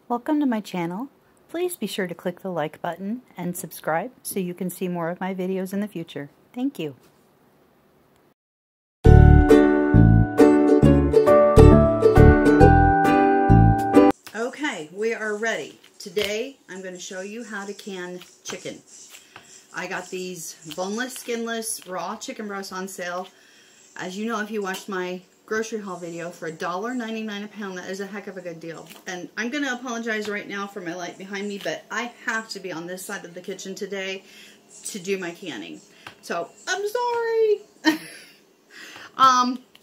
Welcome to my channel. Please be sure to click the like button and subscribe so you can see more of my videos in the future. Thank you. Okay, we are ready. Today I'm going to show you how to can chicken. I got these boneless, skinless, raw chicken breasts on sale. As you know, if you watched my grocery haul video, for $1.99 a pound, that is a heck of a good deal. And I'm going to apologize right now for my light behind me, but I have to be on this side of the kitchen today to do my canning. So, I'm sorry.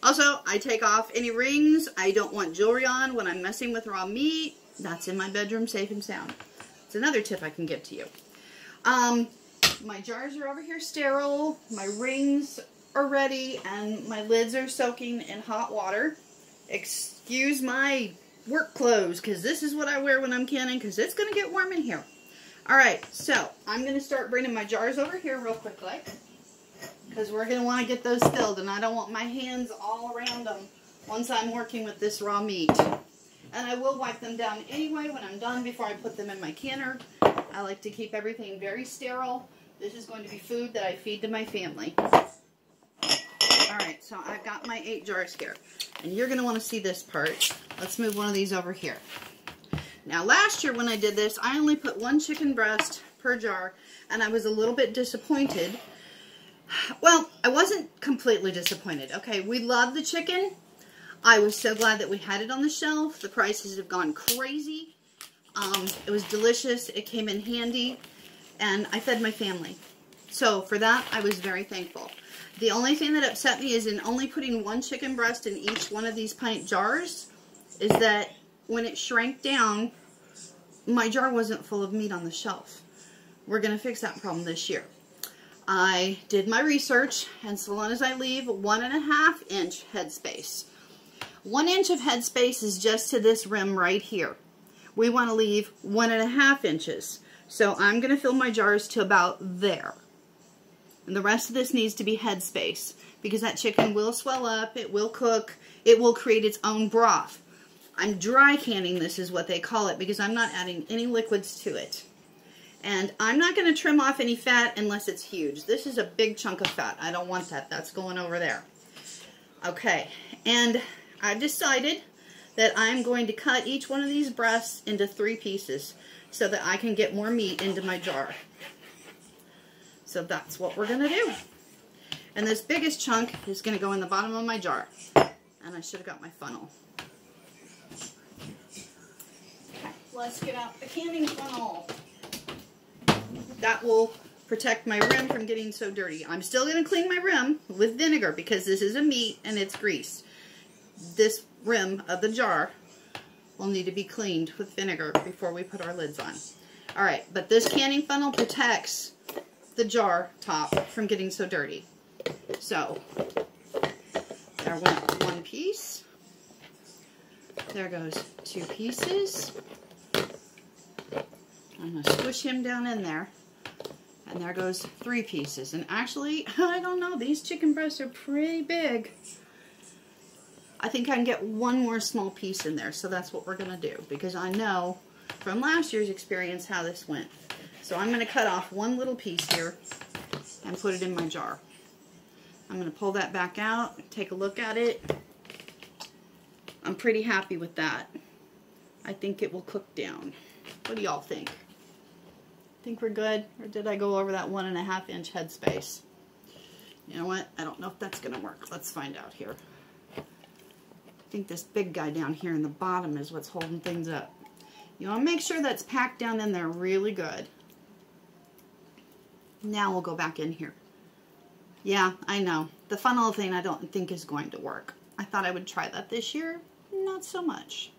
Also, I take off any rings. I don't want jewelry on when I'm messing with raw meat. That's in my bedroom, safe and sound. It's another tip I can give to you. My jars are over here sterile. My rings are ready, and my lids are soaking in hot water. Excuse my work clothes, because this is what I wear when I'm canning, because it's going to get warm in here. Alright, so I'm going to start bringing my jars over here real quickly, because we're going to want to get those filled, and I don't want my hands all around them once I'm working with this raw meat. And I will wipe them down anyway when I'm done before I put them in my canner. I like to keep everything very sterile. This is going to be food that I feed to my family. Alright, so I've got my 8 jars here. And you're going to want to see this part. Let's move one of these over here. Now, last year when I did this, I only put 1 chicken breast per jar, and I was a little bit disappointed. Well, I wasn't completely disappointed. Okay, we love the chicken. I was so glad that we had it on the shelf. The prices have gone crazy. It was delicious. It came in handy, and I fed my family. So for that, I was very thankful. The only thing that upset me is in only putting 1 chicken breast in each one of these pint jars is that when it shrank down, my jar wasn't full of meat on the shelf. We're going to fix that problem this year. I did my research, and so long as I leave 1.5 inch headspace. 1 inch of headspace is just to this rim right here. We want to leave 1.5 inches. So I'm going to fill my jars to about there. And the rest of this needs to be headspace, because that chicken will swell up, it will cook, it will create its own broth. I'm dry canning, this is what they call it, because I'm not adding any liquids to it. And I'm not going to trim off any fat unless it's huge. This is a big chunk of fat. I don't want that. That's going over there. Okay, and I've decided that I'm going to cut each one of these breasts into 3 pieces so that I can get more meat into my jar. So that's what we're going to do. And this biggest chunk is going to go in the bottom of my jar. And I should have got my funnel. Okay, let's get out the canning funnel. That will protect my rim from getting so dirty. I'm still going to clean my rim with vinegar because this is a meat and it's grease. This rim of the jar will need to be cleaned with vinegar before we put our lids on. Alright, but this canning funnel protects the jar top from getting so dirty. So, there went 1 piece. There goes 2 pieces. I'm going to squish him down in there. And there goes 3 pieces. And actually, I don't know, these chicken breasts are pretty big. I think I can get 1 more small piece in there, so that's what we're going to do, because I know from last year's experience how this went. So I'm going to cut off 1 little piece here and put it in my jar. I'm going to pull that back out, take a look at it. I'm pretty happy with that. I think it will cook down. What do y'all think? Think we're good? Or did I go over that 1.5 inch headspace? You know what? I don't know if that's going to work. Let's find out here. I think this big guy down here in the bottom is what's holding things up. You want to make sure that's packed down in there really good. Now we'll go back in here. Yeah, I know. The funnel thing I don't think is going to work. I thought I would try that this year. Not so much.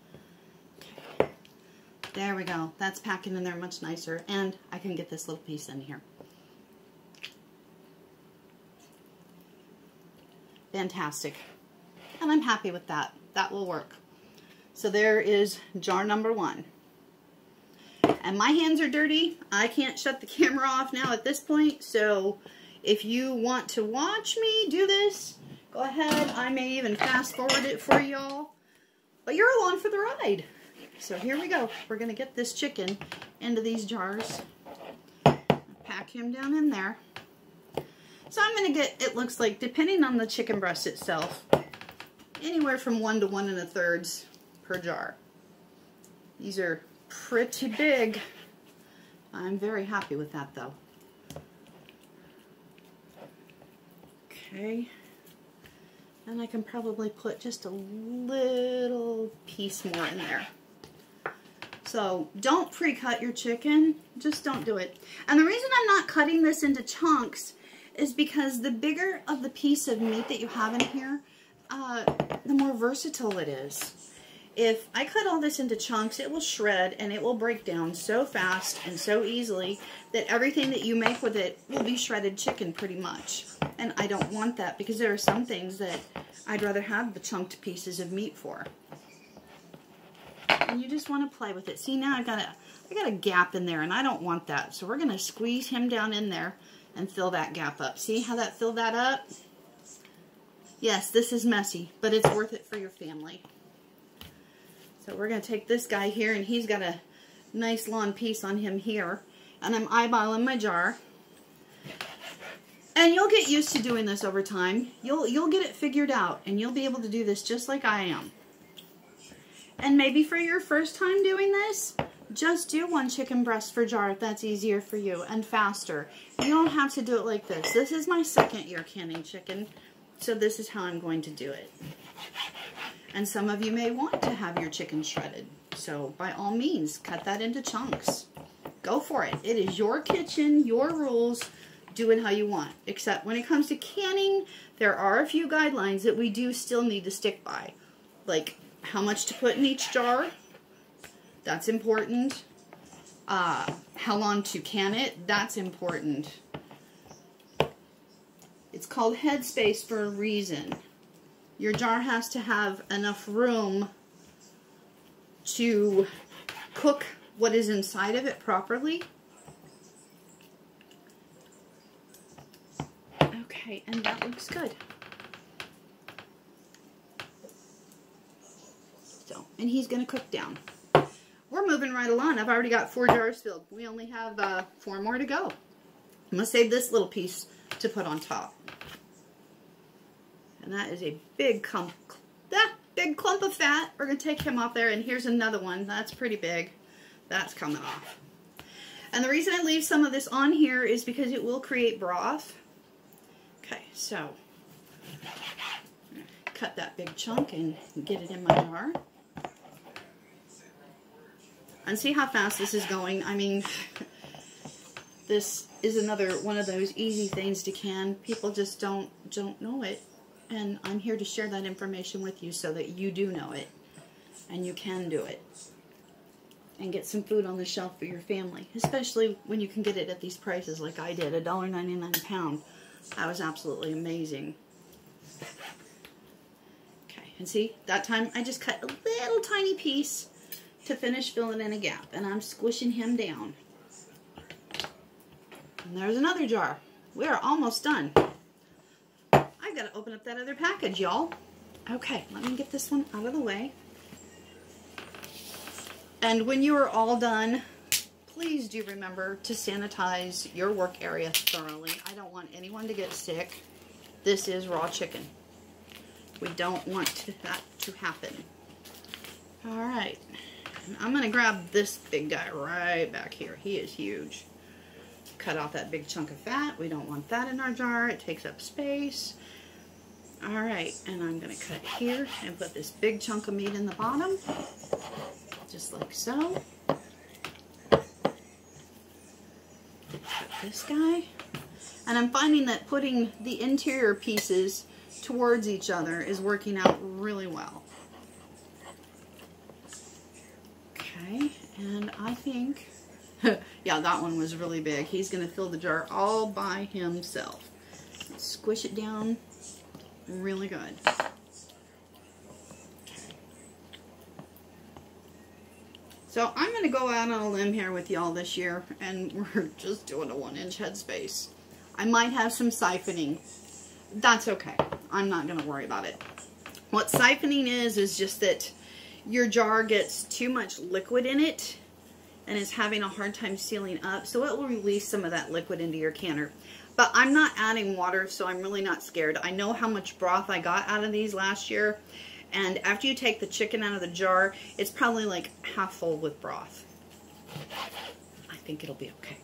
Okay. There we go. That's packing in there much nicer. And I can get this little piece in here. Fantastic. And I'm happy with that. That will work. So there is jar number 1. And my hands are dirty. I can't shut the camera off now at this point. So if you want to watch me do this, go ahead. I may even fast forward it for y'all. But you're along for the ride. So here we go. We're going to get this chicken into these jars. Pack him down in there. So I'm going to get, it looks like, depending on the chicken breast itself, anywhere from 1 to 1 1/3 per jar. These are pretty big. I'm very happy with that though. Okay. And I can probably put just a little piece more in there. So don't pre-cut your chicken. Just don't do it. And the reason I'm not cutting this into chunks is because the bigger of the piece of meat that you have in here, the more versatile it is. If I cut all this into chunks, it will shred and it will break down so fast and so easily that everything that you make with it will be shredded chicken pretty much. And I don't want that because there are some things that I'd rather have the chunked pieces of meat for. And you just want to play with it. See, now I got a gap in there and I don't want that. So we're going to squeeze him down in there and fill that gap up. See how that filled that up? Yes, this is messy, but it's worth it for your family. So we're going to take this guy here, and he's got a nice long piece on him here. And I'm eyeballing my jar. And you'll get used to doing this over time. You'll get it figured out, and you'll be able to do this just like I am. And maybe for your first time doing this, just do 1 chicken breast per jar if that's easier for you and faster. You don't have to do it like this. This is my 2nd year canning chicken, so this is how I'm going to do it. And some of you may want to have your chicken shredded, so by all means, cut that into chunks. Go for it. It is your kitchen, your rules. Do it how you want. Except when it comes to canning, there are a few guidelines that we do still need to stick by. Like how much to put in each jar. That's important. How long to can it. That's important. It's called headspace for a reason. Your jar has to have enough room to cook what is inside of it properly. Okay, and that looks good. So, and he's going to cook down. We're moving right along. I've already got 4 jars filled. We only have 4 more to go. I'm going to save this little piece to put on top. And that is a big clump of fat. We're going to take him off there. And here's another one. That's pretty big. That's coming off. And the reason I leave some of this on here is because it will create broth. Okay, so cut that big chunk and get it in my jar. And see how fast this is going. I mean, this is another one of those easy things to can. People just don't know it. And I'm here to share that information with you so that you do know it. And you can do it. And get some food on the shelf for your family. Especially when you can get it at these prices like I did. $1.99 a pound. That was absolutely amazing. Okay, and see, that time I just cut a little tiny piece to finish filling in a gap. And I'm squishing him down. And there's another jar. We are almost done. I've got to open up that other package, y'all. Okay, let me get this one out of the way. And when you are all done, please do remember to sanitize your work area thoroughly. I don't want anyone to get sick. This is raw chicken. We don't want that to happen. All right. And I'm going to grab this big guy right back here. He is huge. Cut off that big chunk of fat. We don't want that in our jar. It takes up space. All right, and I'm going to cut here and put this big chunk of meat in the bottom, just like so. Cut this guy. And I'm finding that putting the interior pieces towards each other is working out really well. Okay, and I think, yeah, that one was really big. He's going to fill the jar all by himself. Squish it down really good. So I'm going to go out on a limb here with y'all this year, and we're just doing a 1-inch headspace. I might have some siphoning. That's okay. I'm not going to worry about it. What siphoning is just that your jar gets too much liquid in it and is having a hard time sealing up, so it will release some of that liquid into your canner. But I'm not adding water, so I'm really not scared. I know how much broth I got out of these last year, and after you take the chicken out of the jar, it's probably like half full with broth. I think it'll be okay,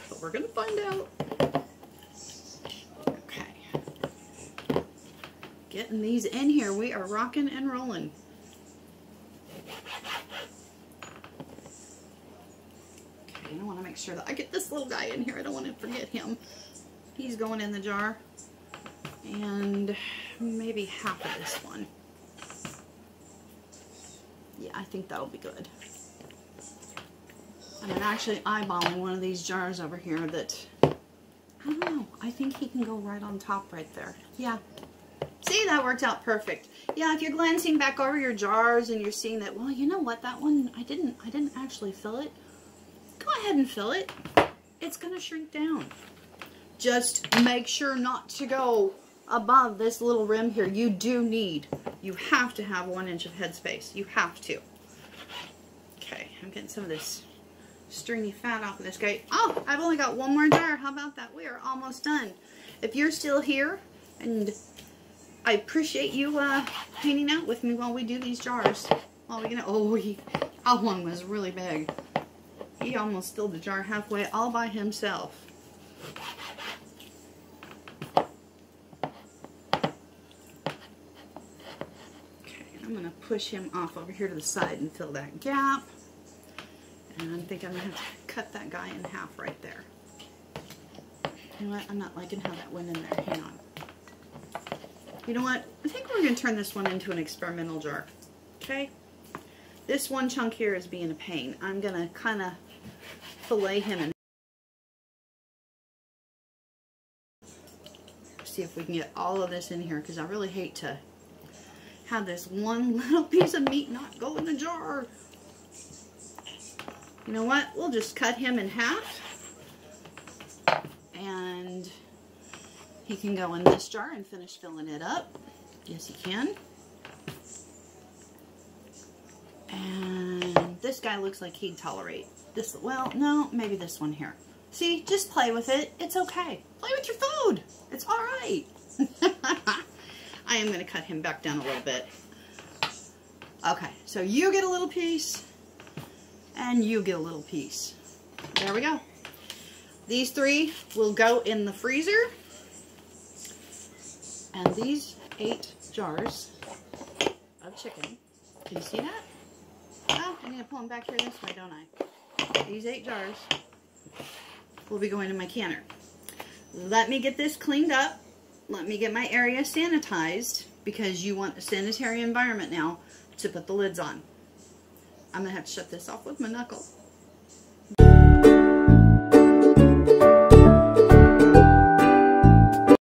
but we're gonna find out. Okay, getting these in here. We are rocking and rolling. I want to make sure that I get this little guy in here. I don't want to forget him. He's going in the jar. And maybe half of this one. Yeah, I think that'll be good. And I'm actually eyeballing one of these jars over here that, I don't know, I think he can go right on top right there. Yeah. See, that worked out perfect. Yeah, if you're glancing back over your jars and you're seeing that, well, you know what, that one, I didn't actually fill it. Go ahead and fill it. It's going to shrink down. Just make sure not to go above this little rim here. You have to have 1 inch of headspace. You have to. Okay, I'm getting some of this stringy fat off of this guy. Oh, I've only got one more jar. How about that? We are almost done. If you're still here, and I appreciate you hanging out with me while we do these jars. While we that one was really big. He almost filled the jar halfway all by himself. Okay, I'm going to push him off over here to the side and fill that gap. And I think I'm going to have to cut that guy in half right there. You know what? I'm not liking how that went in there. Hang on. You know what? I think we're going to turn this one into an experimental jar. Okay? This one chunk here is being a pain. I'm going to kind of fillet him and see if we can get all of this in here, because I really hate to have this one little piece of meat not go in the jar. You know what? We'll just cut him in half, and he can go in this jar and finish filling it up. Yes, he can. And this guy looks like he'd tolerate this. Well, no, maybe this one here. See, just play with it. It's okay. Play with your food. It's all right. I am going to cut him back down a little bit. Okay, so you get a little piece, and you get a little piece. There we go. These 3 will go in the freezer. And these 8 jars of chicken, can you see that? Oh, I need to pull them back here this way, don't I? These 8 jars will be going in my canner. Let me get this cleaned up. Let me get my area sanitized, because you want a sanitary environment now to put the lids on. I'm going to have to shut this off with my knuckle.